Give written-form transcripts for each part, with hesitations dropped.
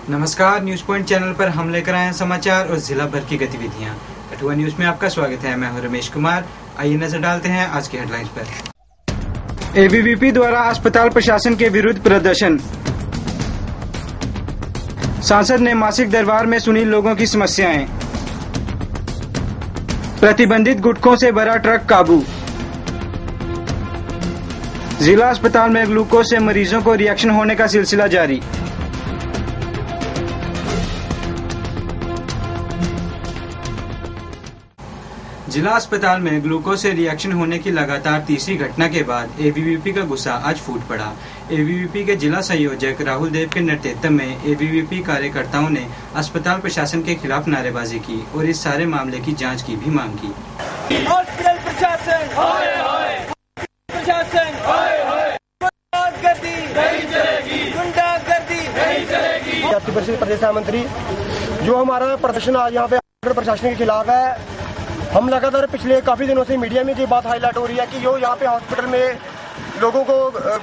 नमस्कार, news point channel पर हम लेकर आए हैं समाचार और जिला भर की गतिविधियां। कठुआ न्यूज में आपका स्वागत है। मैं हूं रमेश कुमार। आइए नजर डालते हैं आज की हेडलाइंस पर। एबीवीपी द्वारा अस्पताल प्रशासन के विरुद्ध प्रदर्शन। सांसद ने मासिक दरबार में सुनी लोगों की समस्याएं। प्रतिबंधित गुटखों से भरा ट्रक काबू। जिला अस्पताल में ग्लूकोज से मरीजों को रिएक्शन होने का सिलसिला जारी। जिला अस्पताल में ग्लूकोज से रिएक्शन होने की लगातार तीसरी घटना के बाद एबीवीपी का गुस्सा आज फूट पड़ा। एबीवीपी के जिला संयोजक राहुल देव के नेतृत्व में एबीवीपी कार्यकर्ताओं ने अस्पताल प्रशासन के खिलाफ नारेबाजी की और इस सारे मामले की जांच की भी मांग की। हॉस्पिटल प्रशासन गुंडागर्दी नहीं चलेगी, गुंडागर्दी नहीं चलेगी। जाति परिषद प्रदेश मंत्री जो हमारा प्रदर्शन आज यहाँ पे प्रशासन के खिलाफ है। हम लगातार पिछले काफी दिनों से मीडिया में ये बात हाईलाइट हो रही है कि जो यहाँ पे हॉस्पिटल में लोगों को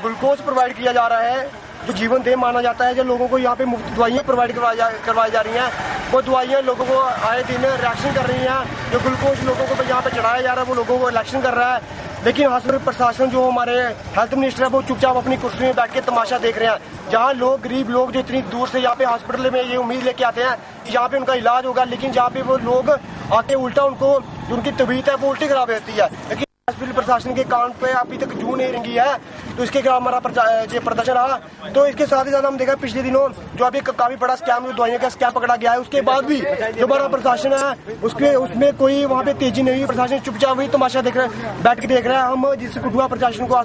ग्लूकोज प्रोवाइड किया जा रहा है, जो जीवन देह माना जाता है, जो लोगों को यहाँ पे मुफ्त दवाइयाँ प्रोवाइड करवाई जा रही हैं, वो दवाइयाँ लोगों को आए दिन रिएक्शन कर रही हैं। जो ग्लूकोज लोगों को यहाँ पे चढ़ाया जा रहा है वो लोगों को रिएक्शन कर रहा है। लेकिन हॉस्पिटल प्रशासन जो हमारे हेल्थ मिनिस्टर है वो चुपचाप अपनी कुर्सी में बैठ के तमाशा देख रहे हैं। जहाँ लोग गरीब लोग जो इतनी दूर से यहाँ पे हॉस्पिटल में ये उम्मीद लेके आते हैं कि यहाँ पे उनका इलाज होगा, लेकिन जहाँ पे वो लोग आके उल्टा उनको जो उनकी तबीयत है वो उल्टी खराब होती है। लेकिन हॉस्पिटल प्रशासन के कान पे अभी तक जू नहीं रंगी है, तो इसके खिलाफ हमारा प्रदर्शन रहा। तो इसके साथ ही साथ हम देखा पिछले दिनों जो अभी काफी बड़ा स्कैम जो दवाइयों का स्कैम पकड़ा गया है, उसके बाद भी जो हमारा प्रशासन है उसमें कोई वहाँ पे तेजी नहीं हुई। प्रशासन चुपचाप वही तमाशा देख रहा है, बैठ के देख रहा है। हम जिस कठुआ प्रशासन को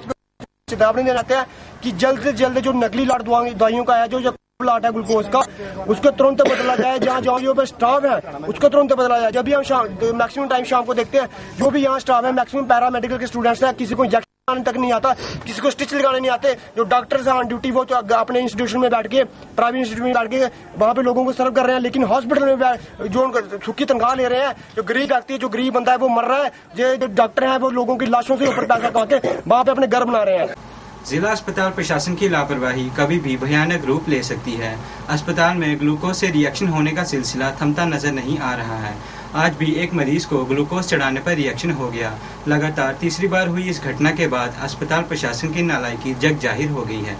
चेतावनी देना चाहते हैं कि जल्द से जल्द जो नकली लाट दवाइयों का है, जो लाट है ग्लूकोज का, उसको तुरंत बदला जाए। जहाँ जो पे स्टाफ है उसको तुरंत बदला जाए। जब भी हम मैक्सिमम टाइम शाम को देखते हैं, जो भी यहाँ स्टाफ है मैक्सिमम पैरामेडिकल के स्टूडेंट्स हैं, किसी को इंजेक्शन लगाने तक नहीं आता, किसी को स्टिच लगाने नहीं आते। जो डॉक्टर्स हैं ऑन ड्यूटी वो तो अपने इंस्टीट्यूशन में बैठ के, प्राइवेट इंस्टीट्यूट में बैठ के वहाँ पे लोगों को सर्व कर रहे हैं। लेकिन हॉस्पिटल में जो सुखी तनख्वाह ले रहे हैं, जो गरीब व्यक्ति है, जो गरीब बंदा है वो मर रहा है। जो डॉक्टर है वो लोगों की लाशों से ऊपर पैसा कमा के वहाँ पे अपने घर बना रहे हैं। जिला अस्पताल प्रशासन की लापरवाही कभी भी भयानक रूप ले सकती है। अस्पताल में ग्लूकोज से रिएक्शन होने का सिलसिला थमता नजर नहीं आ रहा है। आज भी एक मरीज को ग्लूकोज चढ़ाने पर रिएक्शन हो गया। लगातार तीसरी बार हुई इस घटना के बाद अस्पताल प्रशासन की नालायकी जग जाहिर हो गई है।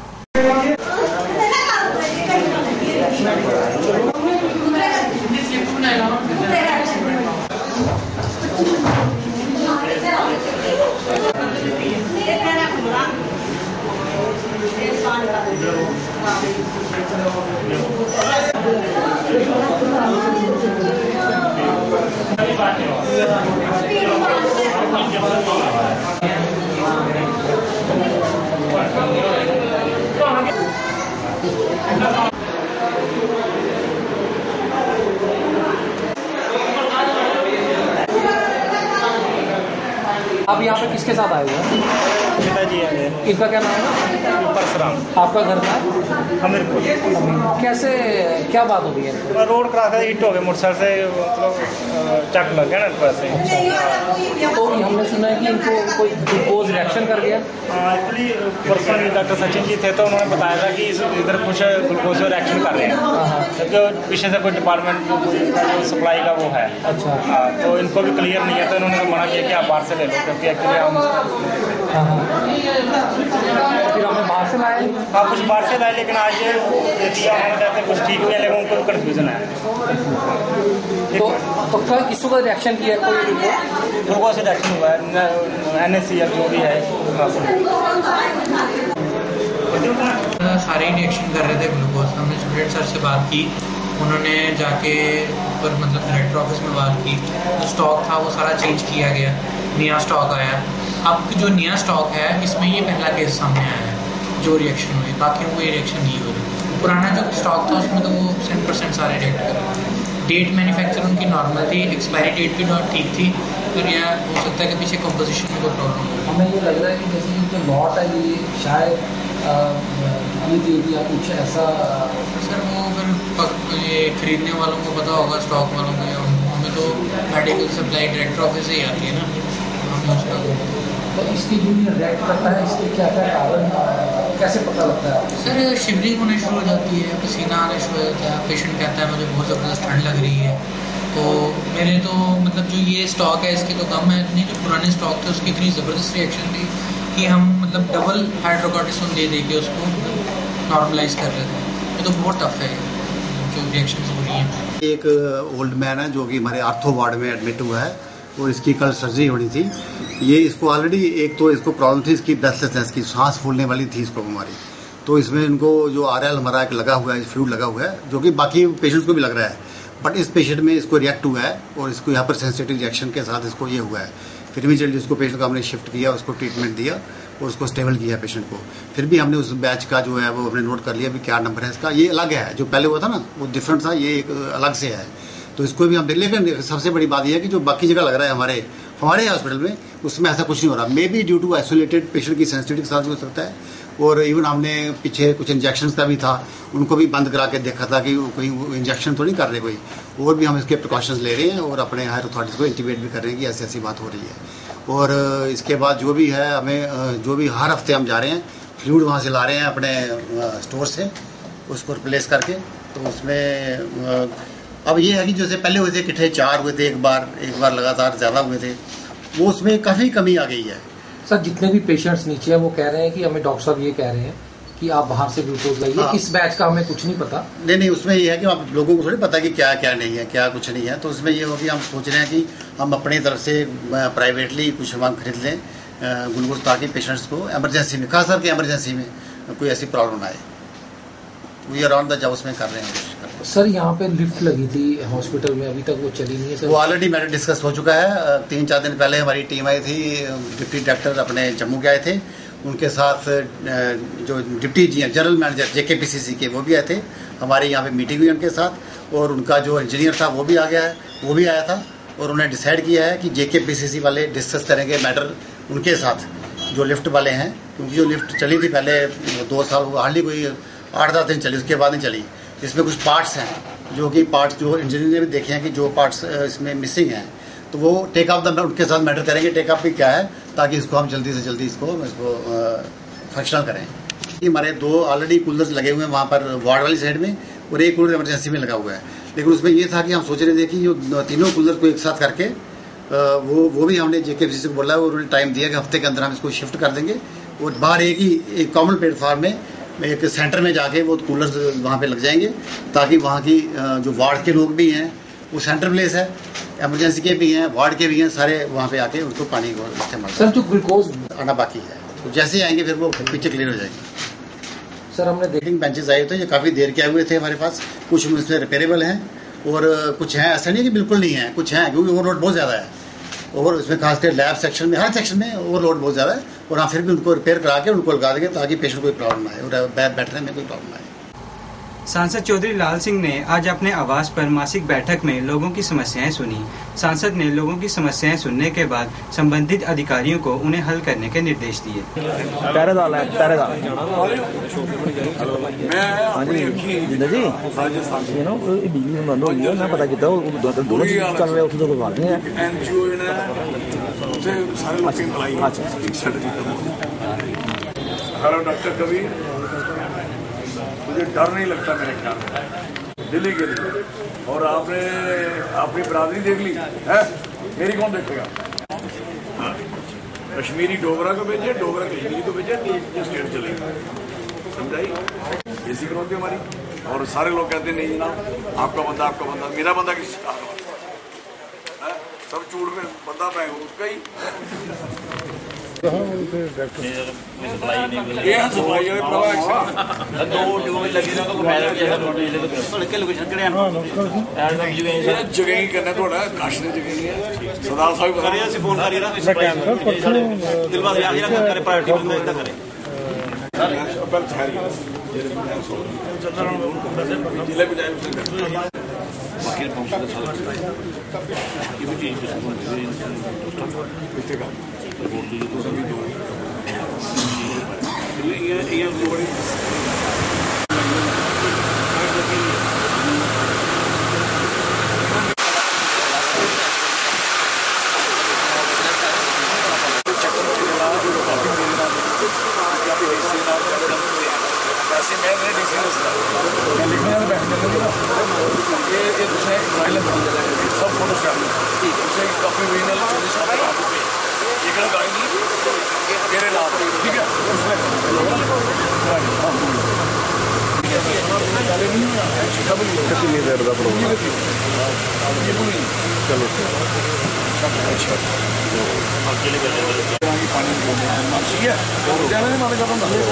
आप यहाँ पे किसके साथ आए हुए हैं? पिताजी आए। इनका क्या नाम है? परशुराम। आपका घर था? हमीरपुर। कैसे क्या बात हो गई है? रोड क्रॉस है, हिट हो गए मोटरसाइकिल से, मतलब चक लग गया ना पैसे। तो हमने सुना है कि इनको कोई ग्लूकोज रिएक्शन कर गया। Actually personal doctor Sachin ji थे, तो उन्होंने बताया था कि इधर कुछ ग्लूकोज रिएक्शन कर रहे हैं, क्योंकि पीछे से कोई डिपार्टमेंट जो सप्लाई का वो है। अच्छा। तो इनको भी क्लियर नहीं है, तो इन्होंने मना किया कि आप बाहर से ले लो, क्योंकि एक्चुअली हम फिर हमें बाहर से लाए। हाँ, कुछ बाहर से लाए, लेकिन आज ये दिया उन्होंने कहते कुछ ठीक हुआ, लेकिन उनको कन्फ्यूजन है। तो क्या किसी को रिएक्शन किया? कोई रिपोर्ट लोगों से रिएक्शन हुआ है, NSC या जो भी है। सारे रिएक्शन कर रहे थे ग्लूकोज। हमने स्टूडेंट सर से बात की, उन्होंने जाके ऊपर मतलब डायरेक्टर ऑफिस में बात की। जो स्टॉक था वो सारा चेंज किया गया, नया स्टॉक आया। अब जो नया स्टॉक है इसमें ये पहला केस सामने आया है जो रिएक्शन हुई, बाकी कोई रिएक्शन नहीं हो रही। पुराना जो स्टॉक था उसमें तो वो 100% सारे रिएक्ट कर रहे थे। डेट मैन्युफैक्चर उनकी नॉर्मल थी, एक्सपायरी डेट भी नॉट ठीक थी, पर यह हो सकता है कि पीछे कंपोजिशन में कोई प्रॉब्लम हो। हमें ये लग रहा है कि जैसे कि जो लॉट है ये शायद ये दे दिया कुछ ऐसा। सर वो फिर ये खरीदने वालों को पता होगा, स्टॉक वालों को, हमें तो मेडिकल सप्लाई डायरेक्टर ऑफिस से ही आती है ना, हमें उसका। तो इसकी जो रिएक्ट करता है इसके क्या क्या कारण कैसे पता लगता है आपको? सर शिवरिंग होने शुरू हो जाती है, पसीना आने शुरू हो जाता है, पेशेंट कहता है मुझे बहुत ज़बरदस्त ठंड लग रही है। तो मेरे तो मतलब जो ये स्टॉक है इसकी तो कम है, इतनी जो पुराने स्टॉक थे उसकी इतनी ज़बरदस्त रिएक्शन थी कि हम मतलब डबल हाइड्रोकॉर्टिसोन दे के उसको नॉर्मलाइज कर रहे थे। ये तो बहुत टफ है जो रिएक्शन हो रही हैं। एक ओल्ड मैन है जो कि हमारे आर्थो वार्ड में एडमिट हुआ है और इसकी कल सर्जरी होनी थी। ये इसको ऑलरेडी एक तो इसको प्रॉब्लम थी इसकी ब्रेथलेसनेस की, सांस फूलने वाली थी इसको बीमारी। तो इसमें इनको जो RL हमारा एक लगा हुआ है, फ्लूइड लगा हुआ है, जो कि बाकी पेशेंट्स को भी लग रहा है, बट इस पेशेंट में इसको रिएक्ट हुआ है और इसको यहाँ पर सेंसिटिव रिएक्शन के साथ इसको ये हुआ है। फिर भी जल्दी उसको पेशेंट को हमने शिफ्ट किया, उसको ट्रीटमेंट दिया और उसको स्टेबल किया पेशेंट को। फिर भी हमने उस बैच का जो है वो हमने नोट कर लिया भी क्या नंबर है इसका। ये अलग है, जो पहले हुआ था ना वो डिफरेंट था, ये एक अलग से है। तो इसको भी हम देख, लेकिन सबसे बड़ी बात यह है कि जो बाकी जगह लग रहा है हमारे हॉस्पिटल में उसमें ऐसा कुछ नहीं हो रहा। Maybe due to isolated patient की सेंसिटिविटी के साथ भी हो सकता है। और इवन हमने पीछे कुछ इंजेक्शन का भी था, उनको भी बंद करा के देखा था कि कोई इंजेक्शन तो नहीं कर रहे कोई, और भी हम इसके प्रिकॉशंस ले रहे हैं और अपने हायर अथॉरिटीज़ को इंटीमेट भी कर रहे हैं कि ऐसी ऐसी बात हो रही है। और इसके बाद जो भी है हमें जो भी हर हफ्ते हम जा रहे हैं फ्लूइड वहाँ से ला रहे हैं अपने स्टोर से, उसको रिप्लेस करके। तो उसमें अब ये है कि जैसे पहले हुए थे इकट्ठे 4 हुए थे, एक बार लगातार ज़्यादा हुए थे, वो उसमें काफ़ी कमी आ गई है। सर जितने भी पेशेंट्स नीचे हैं वो कह रहे हैं कि हमें डॉक्टर साहब ये कह रहे हैं कि आप बाहर से ग्लूकोज लाइए। हाँ। इस बैच का हमें कुछ नहीं पता। नहीं, उसमें ये है कि आप लोगों को थोड़ी पता कि क्या क्या नहीं है, क्या कुछ नहीं है। तो उसमें ये हो कि हम सोच रहे हैं कि हम अपनी तरफ से प्राइवेटली कुछ हम खरीद लें ग्लूकोज, ताकि पेशेंट्स को एमरजेंसी में, खास करके एमरजेंसी में कोई ऐसी प्रॉब्लम ना आए। We are on the job उसमें कर रहे हैं। सर यहाँ पे लिफ्ट लगी थी हॉस्पिटल में, अभी तक वो चली नहीं है सर? वो ऑलरेडी मैटर डिस्कस हो चुका है। 3-4 दिन पहले हमारी टीम आई थी, डिप्टी डायरेक्टर अपने जम्मू के आए थे, उनके साथ जो डिप्टी जनरल मैनेजर JKPCC के वो भी आए थे। हमारी यहाँ पे मीटिंग हुई उनके साथ और उनका जो इंजीनियर था वो भी आ गया है, वो भी आया था। और उन्होंने डिसाइड किया है कि JKPCC वाले डिस्कस करेंगे मैटर उनके साथ, जो लिफ्ट वाले हैं, क्योंकि जो लिफ्ट चली थी पहले 2 साल, हार्डली कोई 8-10 दिन चली, उसके बाद नहीं चली। इसमें कुछ पार्ट्स हैं जो कि पार्ट्स जो इंजीनियर ने भी देखे हैं कि जो पार्ट्स इसमें मिसिंग हैं, तो वो टेक ऑफ द उनके साथ मैटर करेंगे टेक ऑफ भी क्या है, ताकि इसको हम जल्दी से जल्दी इसको फंक्शनल करें। ये हमारे 2 ऑलरेडी कूलर्स लगे हुए हैं वहाँ पर वार्ड वाली साइड में, और एक कूलर इमरजेंसी में लगा हुआ है। लेकिन उसमें ये था कि हम सोच रहे थे कि जो तीनों कूलर को एक साथ करके वो भी हमने JKPCC को बोला, और उन्होंने टाइम दिया कि हफ्ते के अंदर हम इसको शिफ्ट कर देंगे। और बाहर एक कॉमन प्लेटफॉर्म में एक सेंटर में जाके वो कूलर्स वहाँ पे लग जाएंगे, ताकि वहाँ की जो वार्ड के लोग भी हैं, वो सेंटर प्लेस है, इमरजेंसी के भी हैं, वार्ड के भी हैं, सारे वहाँ पे आके उनको पानी को इस्तेमाल। सर जो ग्लूकोज आना बाकी है, तो जैसे ही आएंगे फिर वो पीछे क्लियर हो जाएगी। सर हमने वेटिंग बेंचेस आए थे, ये काफ़ी देर के आए हुए थे हमारे पास। कुछ उसमें रिपेयरेबल हैं और कुछ हैं, ऐसा नहीं है कि बिल्कुल नहीं है, कुछ हैं, क्योंकि ओवरलोड बहुत ज़्यादा है। और उसमें खासकर लैब सेक्शन में, हर सेक्शन में ओवरलोड बहुत ज़्यादा है। और हम फिर भी उनको रिपेयर करा के उनको लगा देंगे, ताकि पेशेंट को कोई प्रॉब्लम ना आए और बैठने में कोई प्रॉब्लम ना आए। सांसद चौधरी लाल सिंह ने आज अपने आवास पर मासिक बैठक में लोगों की समस्याएं सुनी। सांसद ने लोगों की समस्याएं सुनने के बाद संबंधित अधिकारियों को उन्हें हल करने के निर्देश दिए। जिंदा जी you know बिजली बंद हो गई है, मैं पता किया दोनों चीज चल रहे हैं, कोई बात नहीं है। NGO ने सारे लोग की भलाई एक स्ट्रेटजी। हेलो डॉक्टर कबीर, मुझे डर नहीं लगता मेरे ख्याल में दिल्ली के लिए। और आपने अपनी बरादरी देख ली है, मेरी कौन देखेगा? कश्मीरी डोगरा को भेजे, डोगरा कश्मीरी को भेजे, तो स्टेट चलेगी, समझाई? ऐसी करोगे हमारी। और सारे लोग कहते नहीं जनाब आपका बंदा, मेरा बंदा किस सब झूठ में बंदा मैं हूँ उसका ही। जगह ही करना थोड़ा कश ने जगह ही है। सरदार साहब फोन ये तुझे वायलेंस सब फोटो उसे कॉपी ओरिजिनल 24 का ये कहना गाड़ी नहीं तेरे नाम ठीक है उसमें कितनी देर का प्रोग्राम चलो अच्छा पानी ठीक है जाने नहीं माने करता मेरे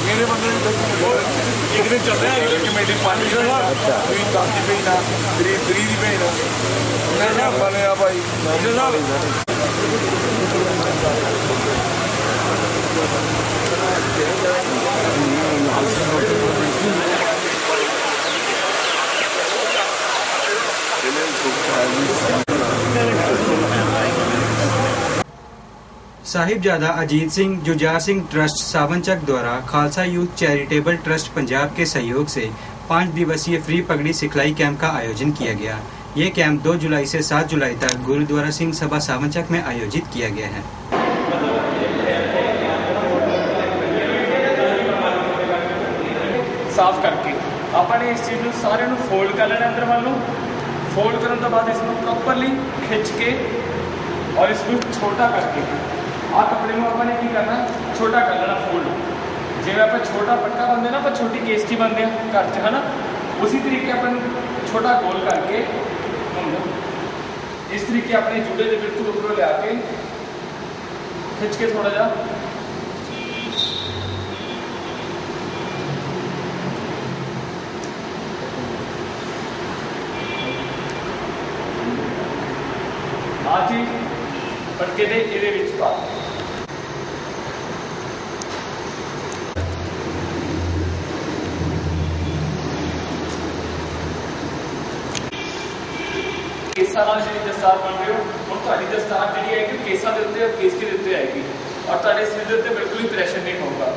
बंदे मेरे बंदे एक दिन चल रहे हैं कमेटी पानी भेजना फ्री भेजना बने भाई साहिबजादा अजीत सिंह जुझार सिंह ट्रस्ट सावनचक द्वारा Khalsa youth charitable trust Punjab के सहयोग से 5 दिवसीय फ्री पगड़ी सिखलाई कैंप का आयोजन किया गया। ये कैंप 2 जुलाई से 7 जुलाई तक गुरुद्वारा सिंह सभा सावनचक में आयोजित किया गया है। साफ करके आपने इस चीज़ को सारे फोल्ड कर लेना अंदर वालों फोल्ड करने के बाद इसको प्रॉपरली खिंच के और इसको छोटा करके आ कपड़े में अपने की करना छोटा कर लेना फोल्ड जिम्मे आप छोटा पटका बनते ना आप छोटी केसटी बनते हैं घर च है ना उसी तरीके अपन छोटा गोल करके इस तरीके अपने जूड़े के बिल्कुल ऊपर लिया के खिंच के थोड़ा जा आ चीज पटके दे ਇਹਦੇ ਵਿੱਚ ਪਾ केसा ਨਾਲ ਜਿਹੜੀ ਦਸਤਾਰ ਬਣ ਰਹੀ ਹੋ ਹੁਣ ਤੁਹਾਡੀ ਦਸਤਾਰ ਜਿਹੜੀ ਹੈ ਕਿ ਕੇਸਾਂ ਦੇ ਉੱਤੇ ਔਰ ਕੇਸਕੀ ਦੇ ਉੱਤੇ ਆਏਗੀ ਔਰ ਤੁਹਾਡੇ ਸਿਰ ਦੇ ਉੱਤੇ ਬਿਲਕੁਲ ਹੀ ਪ੍ਰੈਸ਼ਰ ਨਹੀਂ ਹੋਊਗਾ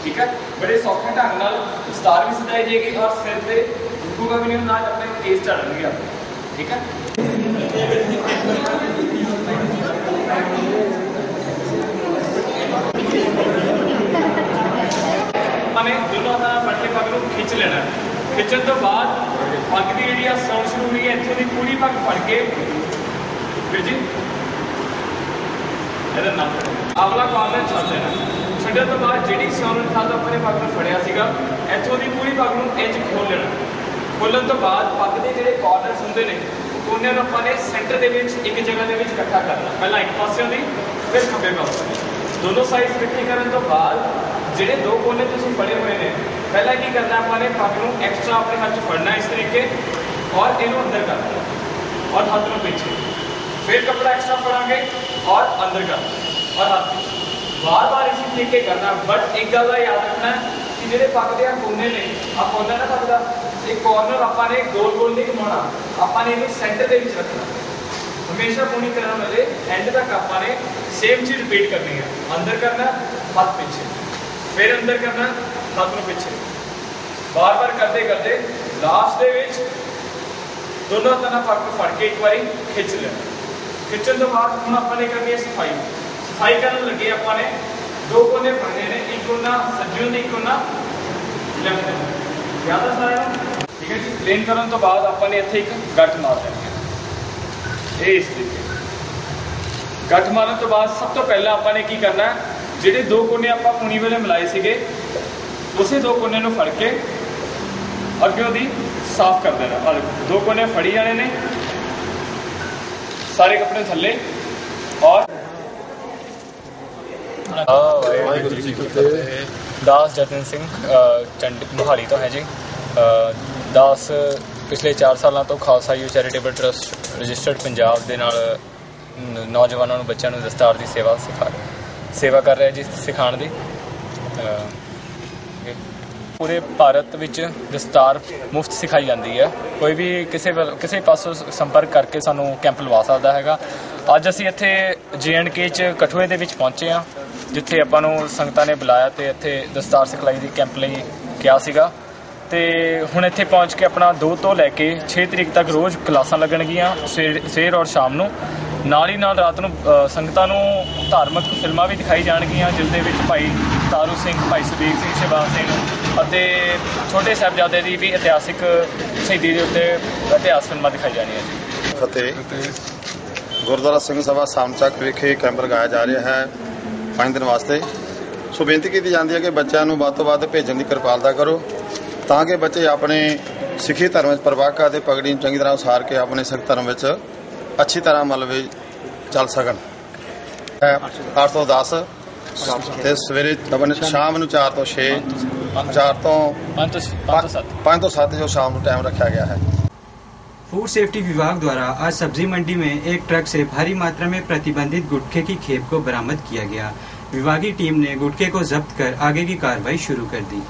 ਠੀਕ ਹੈ ਬੜੇ ਸੌਖੇ ਢੰਗ ਨਾਲ ਦਸਤਾਰ ਵੀ ਸਜਾਈ ਜਾਏਗੀ ਔਰ ਸਿਰ ਤੇ ਰੁਕੂਗਾ ਵੀ ਨਹੀਂ ਨਾਲ ਆਪਣੇ ਕੇਸ ਚੜਨਗੇ ਆਪਣੇ ਠੀਕ ਹੈ हमें दोनों हाथ फड़ के पग को खिंच लेना खिंचन तो बाद पग की जी सौन शुरू हुई है इतों की पूरी पग फड़ के फिर जी अगला कॉर्नर छड़ देना छड्डन तो बाद जी सौन था तो अपने पग को फड़िया इतों की पूरी पग को इंच खोल लेना खोलन तो बाद पग के जोड़े कॉर्नर्स होंगे ने कोने अपने सेंटर के एक जगह के इकट्ठा करना पहला एक पासे की फिर खब्बे पासे दोनों साइड इकट्ठी करने तो बाद ਜਿਹੜੇ दो कोने तुम फड़े हुए हैं पहला की करना अपने पग को एक्स्ट्रा अपने हाथ च फड़ना इस तरीके और इनू अंदर करना और हाथ में पीछे फिर कपड़ा एक्स्ट्रा फड़ांगे और अंदर करना और हाथ पीछे बार बार इसी तरीके करना बट एक गल का याद रखना कि जोड़े पग के कोने ने आ कोना ना पग का एक कॉर्नर अपने गोल गोल नहीं घुमाना अपने इनू सेंटर के रखना हमेशा पूरी करने वाले एंड तक अपने सेम चीज रिपीट करनी है अंदर करना हाथ पीछे फिर अंदर करना हाथ में पीछे बार बार करते करते लास्ट दोनों हाथों पग को फड़ के एक बार खिंच लेना खिंचन तो बाद हम अपने करनी है सफाई सफाई करने लगे अपने 2 कोने फड़ने ने एक कोना सज्जी होंगे एक कोना लेफ्ट होंगे याद है सारा ठीक है जी प्लेन करने तो बाद अपने इतने एक गट मार देंगे ये इस तरीके गट मारने तो बाद सब तो पहला अपने की करना है ਜਿਹੜੇ 2 ਕੋਨੇ ਆਪਾਂ ਪੁਣੀ ਵੇਲੇ ਮਿਲਾਏ ਸੀਗੇ ਉਸੇ 2 ਕੋਨੇ ਨੂੰ ਫੜ ਕੇ ਅੱਗੇ ਉਹਦੀ ਸਾਫ਼ ਕਰ ਦੇਣਾ ਔਰ 2 ਕੋਨੇ ਫੜੀ ਜਾਣੇ ਨੇ ਸਾਰੇ ਕੱਪੜੇ ਥੱਲੇ ਔਰ ਵਾਹਿਗੁਰੂ ਜੀ ਕੀ ਫਤਿਹ। ਦਾਸ ਜਤਨ ਸਿੰਘ ਮੋਹਾਲੀ ਤੋਂ ਹੈ ਜੀ। ਦਾਸ ਪਿਛਲੇ 4 ਸਾਲਾਂ ਤੋਂ Khalsa youth charitable trust registered Punjab ਦੇ ਨਾਲ ਨੌਜਵਾਨਾਂ ਨੂੰ ਬੱਚਿਆਂ ਨੂੰ ਦਸਤਾਰ ਦੀ ਸੇਵਾ ਕਰ ਰਿਹਾ ਜੀ ਸਿਖਾਉਣ ਦੀ। ਪੂਰੇ ਭਾਰਤ ਵਿੱਚ ਦਸਤਾਰ ਮੁਫਤ ਸਿਖਾਈ ਜਾਂਦੀ ਹੈ। ਕੋਈ ਵੀ ਕਿਸੇ ਪਾਸੋਂ ਸੰਪਰਕ ਕਰਕੇ ਸਾਨੂੰ ਕੈਂਪ ਲਵਾ ਸਕਦਾ ਹੈਗਾ। ਅੱਜ ਅਸੀਂ ਇੱਥੇ JNK 'ਚ ਕਠੂਏ ਦੇ ਵਿੱਚ ਪਹੁੰਚੇ ਹਾਂ ਜਿੱਥੇ ਆਪਾਂ ਨੂੰ ਸੰਗਤਾਂ ਨੇ ਬੁਲਾਇਆ ਤੇ ਇੱਥੇ ਦਸਤਾਰ ਸਿਖਲਾਈ ਦੀ ਕੈਂਪ ਲਈ ਕਿਹਾ ਸੀਗਾ ਤੇ ਹੁਣ ਇੱਥੇ ਪਹੁੰਚ ਕੇ ਆਪਣਾ 2 ਤੋਂ ਲੈ ਕੇ 6 ਤਰੀਕ ਤੱਕ ਰੋਜ਼ ਕਲਾਸਾਂ ਲੱਗਣਗੀਆਂ ਸਵੇਰ ਔਰ ਸ਼ਾਮ ਨੂੰ। ਨਾਲ ਹੀ ਨਾਲ ਰਾਤ ਨੂੰ ਸੰਗਤਾਂ ਨੂੰ ਧਾਰਮਿਕ ਫਿਲਮਾਂ ਵੀ ਦਿਖਾਈ ਜਾਣਗੀਆਂ, ਜਿਸ ਦੇ ਵਿੱਚ ਭਾਈ ਤਾਰੂ ਸਿੰਘ, ਭਾਈ ਸੁਬੀਰ ਸਿੰਘ ਸ਼ਹਿਬਾਜ਼ ਸਿੰਘ ਅਤੇ ਛੋਟੇ ਸਾਹਿਬਜ਼ਾਦੇ ਦੀ ਵੀ ਇਤਿਹਾਸਿਕ ਸ਼ਹੀਦੀ ਦੇ ਉੱਤੇ ਇਤਿਹਾਸ ਫਿਲਮਾਂ ਦਿਖਾਈ ਜਾਣੀਆਂ ਜੀ। ਫਤਿਹ। ਗੁਰਦੁਆਰਾ ਸਿੰਘ ਸਭਾ ਸਾਮਚੱਕ ਵਿਖੇ ਕੈਂਪ ਲਗਾਇਆ ਜਾ ਰਿਹਾ ਹੈ 5 ਦਿਨ ਵਾਸਤੇ। ਸੋ ਬੇਨਤੀ ਕੀਤੀ ਜਾਂਦੀ ਹੈ ਕਿ ਬੱਚਿਆਂ ਨੂੰ ਵੱਧ ਤੋਂ ਵੱਧ ਭੇਜਣ ਦੀ ਕਿਰਪਾਲਤਾ ਕਰੋ, ਤਾਂ ਕਿ ਬੱਚੇ ਆਪਣੇ ਸਿੱਖੀ ਧਰਮ ਵਿੱਚ ਪ੍ਰਵਾਹ ਕਰਦੇ ਪਗੜੀ ਨੂੰ ਚੰਗੀ ਤਰ੍ਹਾਂ ਉਸਾਰ ਕੇ ਆਪਣੇ ਸਿੱਖ ਧਰਮ ਵਿੱਚ ਅੱਛੀ ਤਰ੍ਹਾਂ ਮਤਲਬ ਚੱਲ ਸਕਣ। 8 ਤੋਂ 10 ਤੇ ਸਵੇਰੇ ਸ਼ਾਮ ਨੂੰ 4 ਤੋਂ 6, 4 ਤੋਂ 5 ਤੋਂ 7 जो शाम को टाइम रखा गया है। फूड सेफ्टी विभाग द्वारा आज सब्जी मंडी में एक ट्रक से भारी मात्रा में प्रतिबंधित गुटखे की खेप को बरामद किया गया। विभागीय टीम ने गुटखे को जब्त कर आगे की कार्रवाई शुरू कर दी।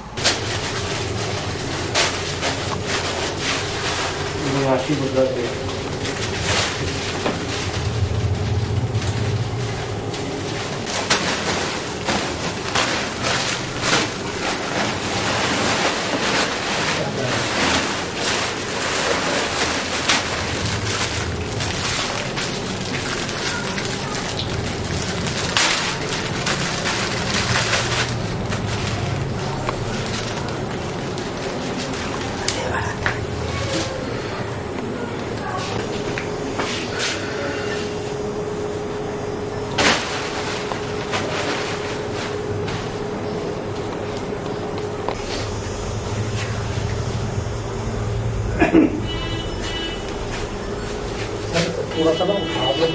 पूरा सा ना उठा दो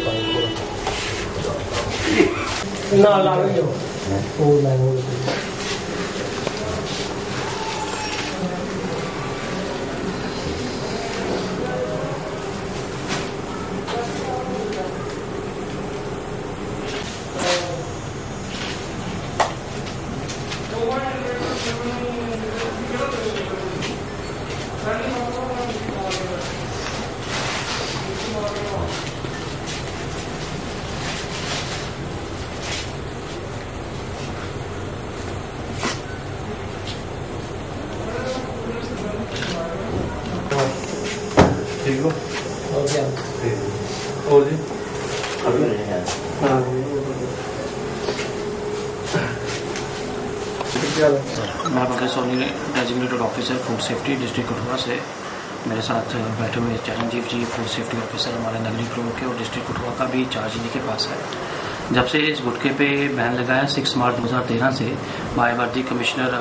ना ला लो वो लाइन ठीक हो और क्या और जी अभी हाँ मैं Pankaj Soni, designated officer food safety district Kathua से। मेरे साथ बैठे हुए Charanjeev ji, food safety officer हमारे नगरी प्रमुख के, और डिस्ट्रिक्ट कठुआ का भी चार्ज इन्हीं के पास है। जब से इस गुटखे पे बैन लगाया 6 मार्च 2013 से बाय वर्दी कमिश्नर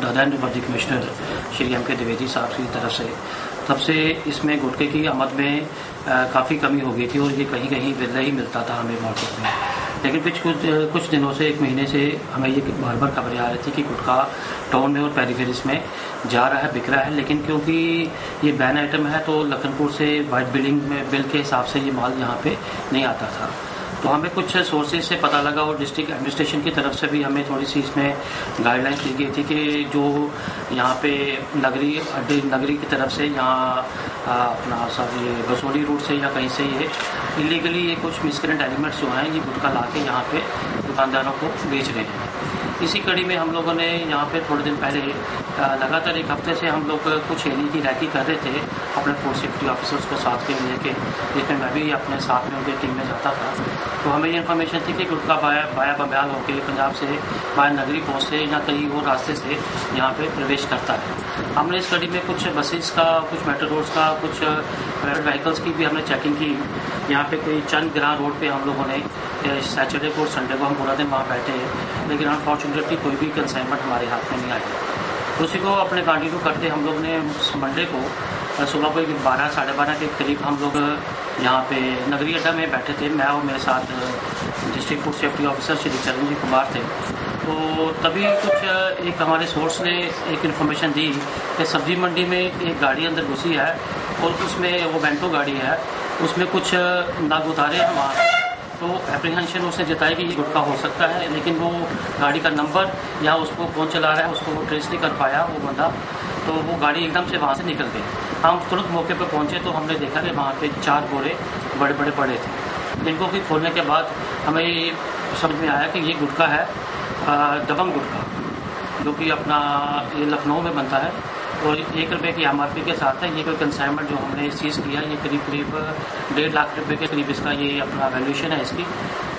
ददन वर्दी कमिश्नर श्री एम के द्विवेदी साहब की तरफ से, तब से इसमें गुटखे की आमद में काफ़ी कमी हो गई थी और ये कहीं कहीं विरला ही मिलता था हमें मार्केट में। लेकिन कुछ दिनों से, 1 महीने से हमें ये बार बार खबरें आ रही थी कि गुटखा टाउन में और पेरिफेरीज में जा रहा है, बिक रहा है। लेकिन क्योंकि ये बैन आइटम है तो लखनपुर से वाइट बिलिंग में बिल के हिसाब से ये माल यहाँ पे नहीं आता था। तो हमें कुछ सोर्सेज से पता लगा और डिस्ट्रिक्ट एडमिनिस्ट्रेशन की तरफ से भी हमें थोड़ी सी इसमें गाइडलाइंस दी गई थी कि जो यहाँ पे नगरी की तरफ से यहाँ अपना सब ये बसोली रूट से या कहीं से ये इलीगली ये कुछ मिसकरेंट एलिमेंट्स जो हैं ये गुटखा ला के यहाँ पे दुकानदारों को बेच रहे हैं। इसी कड़ी में हम लोगों ने यहाँ पे थोड़े दिन पहले लगातार 1 हफ्ते से हम लोग कुछ एरिया की रैकी कर रहे थे अपने फूड सेफ्टी ऑफिसर्स को साथ में लेके, जिसमें मैं भी अपने साथ में उनकी टीम में जाता था। तो हमें ये इन्फॉर्मेशन थी कि गुटखा बाया बम्याल होकर पंजाब से बाया नगरी पहुँच से या कहीं और रास्ते से यहाँ पे प्रवेश करता है। हमने इस कड़ी में कुछ बसेस का, कुछ मेट्रोस का, कुछ प्राइवेट व्हीकल्स की भी हमने चेकिंग की। यहाँ पे कोई चंद ग्रां रोड पे हम लोगों ने सैटरडे को और संडे को हम पूरा दिन वहाँ बैठे हैं, लेकिन अनफॉर्चुनेटली कोई भी कंसाइनमेंट हमारे हाथ में नहीं आई। उसी को अपने कंटिन्यू करते हम लोग ने मंडे को सुबह कोई 12 साढ़े 12 के करीब हम लोग यहाँ पे नगरी अड्डा में बैठे थे। मैं और मेरे साथ district food safety officer Shri Charanjeev Kumar थे। तो तभी कुछ एक हमारे सोर्स ने एक इन्फॉर्मेशन दी कि सब्जी मंडी में एक गाड़ी अंदर घुसी है और उसमें वो वेंटो गाड़ी है, उसमें कुछ नागुतारे हैं वहाँ। तो एप्रीहेंशन उसने जताई कि ये गुटखा हो सकता है, लेकिन वो गाड़ी का नंबर या उसको कौन चला रहा है उसको वो ट्रेस नहीं कर पाया वो बंदा। तो वो गाड़ी एकदम से वहाँ से निकल गई। हम तुरंत मौके पर पहुँचे तो हमने देखा कि वहाँ पे 4 बोरे बड़े बड़े पड़े थे, जिनको भी खोलने के बाद हमें ये समझ में आया कि ये गुटखा है दबंग गुटखा, जो कि अपना ये लखनऊ में बनता है और 1 रुपये की MRP के साथ है। ये कोई कंसाइनमेंट जो हमने सीज किया, ये करीब 1.5 लाख रुपए के करीब इसका ये अपना वैल्यूएशन है इसकी।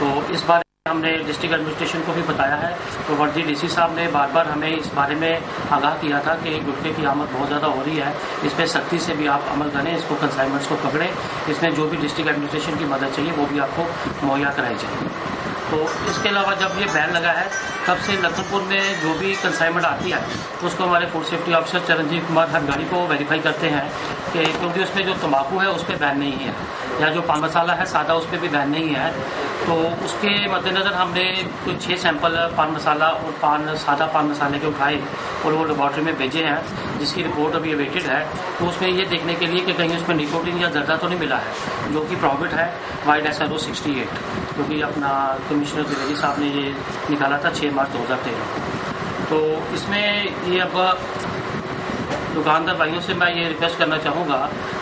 तो इस बारे हमने डिस्ट्रिक्ट एडमिनिस्ट्रेशन को भी बताया है। तो वर्दी DC साहब ने बार बार हमें इस बारे में आगाह किया था कि गुटखे की आमद बहुत ज़्यादा हो रही है, इस पर सख्ती से भी आप अमल करें, इसको कंसाइनमेंट्स को पकड़ें, इसमें जो भी डिस्ट्रिक्ट एडमिनिस्ट्रेशन की मदद चाहिए वो भी आपको मुहैया कराई जाएगी। तो इसके अलावा जब ये बैन लगा है तब से लखनपुर में जो भी कंसाइनमेंट आती है उसको हमारे food safety officer Charanjeet Kumar हर गाड़ी को वेरीफाई करते हैं कि क्योंकि उसमें जो तंबाकू है उस पर बैन नहीं है, या जो पान मसाला है सादा उस पर भी बैन नहीं है। तो उसके मद्देनज़र हमने कुछ 6 सैंपल पान मसाला और सादा पान मसाले के उठाए और वो लेबॉर्ट्री में भेजे हैं, जिसकी रिपोर्ट अभी अवेटेड है। तो उसमें ये देखने के लिए कि कहीं उसमें निकोटीन या जर्दा तो नहीं मिला है, जो कि प्रॉफिट है वाइड SRO 68, क्योंकि अपना कमिश्नर द्विवेदी साहब ने ये निकाला था 6 मार्च 2013। तो इसमें ये अब दुकानदार भाइयों से मैं ये रिक्वेस्ट करना चाहूँगा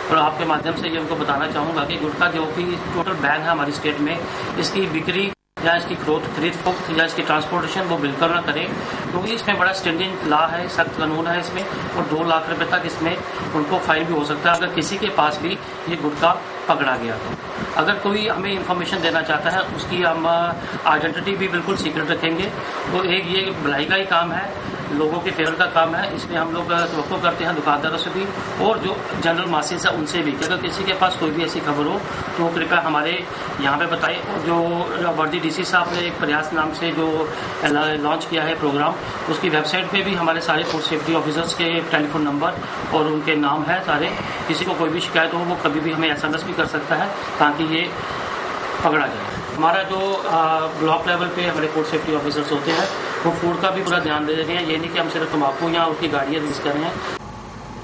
और आपके माध्यम से ये उनको बताना चाहूँगा कि गुटखा जो कि टोटल बैन है हमारी स्टेट में, इसकी बिक्री या इसकी खरीद फरोख्त या इसकी ट्रांसपोर्टेशन वो बिल्कुल ना करें, क्योंकि इसमें बड़ा स्टैंडिंग लॉ है, सख्त कानून है इसमें, और 2 लाख रुपए तक इसमें उनको फाइन भी हो सकता है अगर किसी के पास भी ये गुटखा पकड़ा गया। तो अगर कोई हमें इंफॉर्मेशन देना चाहता है उसकी हम आइडेंटिटी भी बिल्कुल सीक्रेट रखेंगे। तो एक ये भलाई का ही काम है, लोगों के फेवर का काम है, इसमें हम लोग तवक्को करते हैं दुकानदारों से भी और जो जनरल मासेस है उनसे भी कि अगर किसी के पास कोई भी ऐसी खबर हो तो कृपया हमारे यहाँ पे बताएं। जो वर्दी DC साहब ने एक प्रयास नाम से जो लॉन्च किया है प्रोग्राम, उसकी वेबसाइट पे भी हमारे सारे फूड सेफ्टी ऑफिसर्स के टेलीफोन नंबर और उनके नाम है सारे। किसी को कोई भी शिकायत हो वो कभी भी हमें SMS भी कर सकता है ताकि ये पकड़ा जाए। हमारा जो ब्लॉक लेवल पे हमारे फूड सेफ्टी ऑफिसर्स होते हैं वो फूड का भी पूरा ध्यान दे रहे हैं, ये नहीं कि हम सिर्फ तम्बाकू या उसकी गाड़ियाँ यूज़ कर रहे हैं।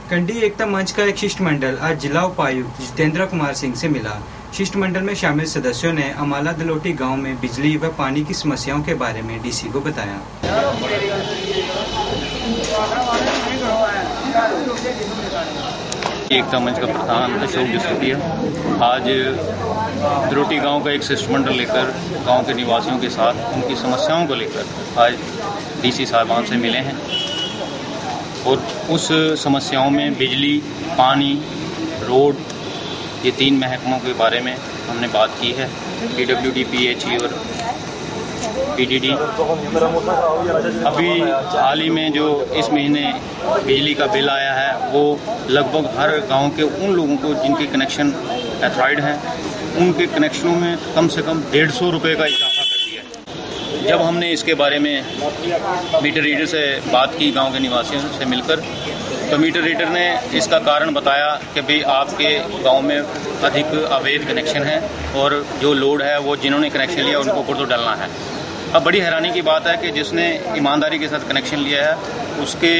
कंडी एकता मंच का एक शिष्टमंडल आज जिला उपायुक्त जितेंद्र कुमार सिंह से मिला। शिष्टमंडल में शामिल सदस्यों ने अमाला दलोटी गांव में बिजली व पानी की समस्याओं के बारे में DC को बताया। एकता मंच का प्रधान अशोक डिस्ट्रिक्टिया आज दलोटी गांव का एक शिष्टमंडल लेकर गांव के निवासियों के साथ उनकी समस्याओं को लेकर आज DC साहबान से मिले हैं और उस समस्याओं में बिजली, पानी, रोड, ये 3 महकमों के बारे में हमने बात की है। PWD, PHE और PDD। अभी हाल ही में जो इस महीने बिजली का बिल आया है वो लगभग हर गांव के उन लोगों को जिनके कनेक्शन एथराइड हैं उनके कनेक्शनों में कम से कम 150 रुपये का इजाफा कर दिया है। जब हमने इसके बारे में मीटर रीडर से बात की गांव के निवासियों से मिलकर, तो मीटर रीडर ने इसका कारण बताया कि भाई आपके गांव में अधिक अवैध कनेक्शन है और जो लोड है वो जिन्होंने कनेक्शन लिया उनको ऊपर तो डालना है। अब बड़ी हैरानी की बात है कि जिसने ईमानदारी के साथ कनेक्शन लिया है उसके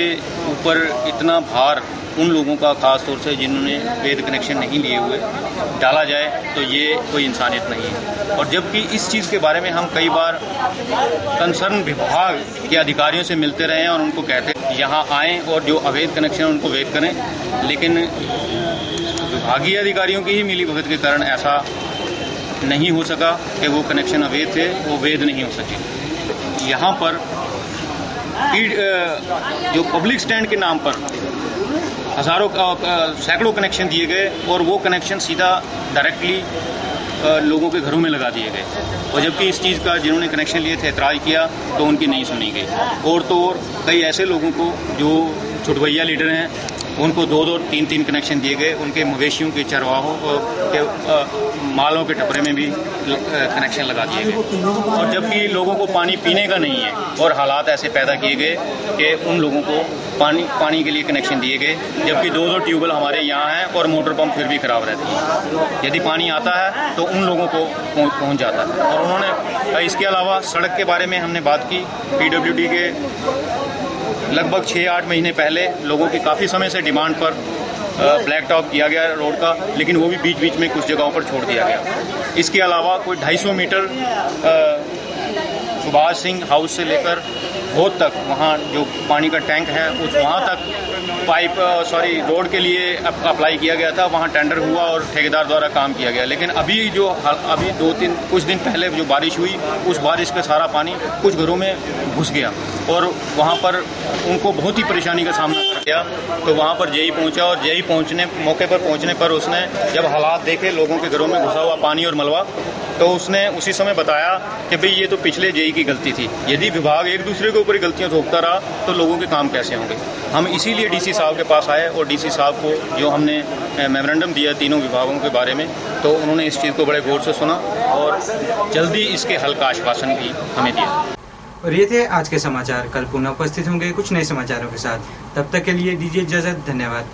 ऊपर इतना भार उन लोगों का खास तौर से जिन्होंने वैध कनेक्शन नहीं लिए हुए डाला जाए तो ये कोई इंसानियत नहीं है। और जबकि इस चीज़ के बारे में हम कई बार कंसर्न विभाग के अधिकारियों से मिलते रहे हैं और उनको कहते हैं यहाँ आएँ और जो अवैध कनेक्शन उनको वैध करें, लेकिन विभागीय अधिकारियों की ही मिलीभगत के कारण ऐसा नहीं हो सका कि वो कनेक्शन अवैध थे वो वैध नहीं हो सके। यहाँ पर जो पब्लिक स्टैंड के नाम पर हज़ारों सैकड़ों कनेक्शन दिए गए और वो कनेक्शन सीधा डायरेक्टली लोगों के घरों में लगा दिए गए, और जबकि इस चीज़ का जिन्होंने कनेक्शन लिए थे एतराज़ किया तो उनकी नहीं सुनी गई। और तो और कई ऐसे लोगों को जो छुटभैया लीडर हैं उनको 2-2, 3-3 कनेक्शन दिए गए, उनके मवेशियों के चरवाहों के मालों के टपरे में भी कनेक्शन लगा दिए गए। और जबकि लोगों को पानी पीने का नहीं है और हालात ऐसे पैदा किए गए कि उन लोगों को पानी के लिए कनेक्शन दिए गए, जबकि 2-2 ट्यूबवेल हमारे यहाँ हैं और मोटर पंप फिर भी खराब रहती है। यदि पानी आता है तो उन लोगों को पहुँच जाता है। और उन्होंने इसके अलावा सड़क के बारे में हमने बात की। PWD के लगभग 6-8 महीने पहले लोगों की काफ़ी समय से डिमांड पर ब्लैक टॉप किया गया रोड का, लेकिन वो भी बीच बीच में कुछ जगहों पर छोड़ दिया गया। इसके अलावा कोई 250 मीटर सुभाष सिंह हाउस से लेकर भोत तक वहाँ जो पानी का टैंक है उस वहाँ तक रोड के लिए अप्लाई किया गया था, वहाँ टेंडर हुआ और ठेकेदार द्वारा काम किया गया। लेकिन अभी कुछ दिन पहले जो बारिश हुई, उस बारिश का सारा पानी कुछ घरों में घुस गया और वहाँ पर उनको बहुत ही परेशानी का सामना कर गया। तो वहाँ पर जेई पहुँचा और जेई मौके पर पहुँचने पर उसने जब हालात देखे लोगों के घरों में घुसा हुआ पानी और मलबा, तो उसने उसी समय बताया कि भाई ये तो पिछले जेई की गलती थी। यदि विभाग एक दूसरे के ऊपर गलतियां थोपता रहा तो लोगों के काम कैसे होंगे। हम इसीलिए डीसी साहब के पास आए और डीसी साहब को जो हमने मेमोरेंडम दिया तीनों विभागों के बारे में, तो उन्होंने इस चीज़ को बड़े गौर से सुना और जल्दी इसके हल का आश्वासन भी हमें दिया। और ये थे आज के समाचार। कल पुनः उपस्थित होंगे कुछ नए समाचारों के साथ। तब तक के लिए दीजिए इजाजत। धन्यवाद।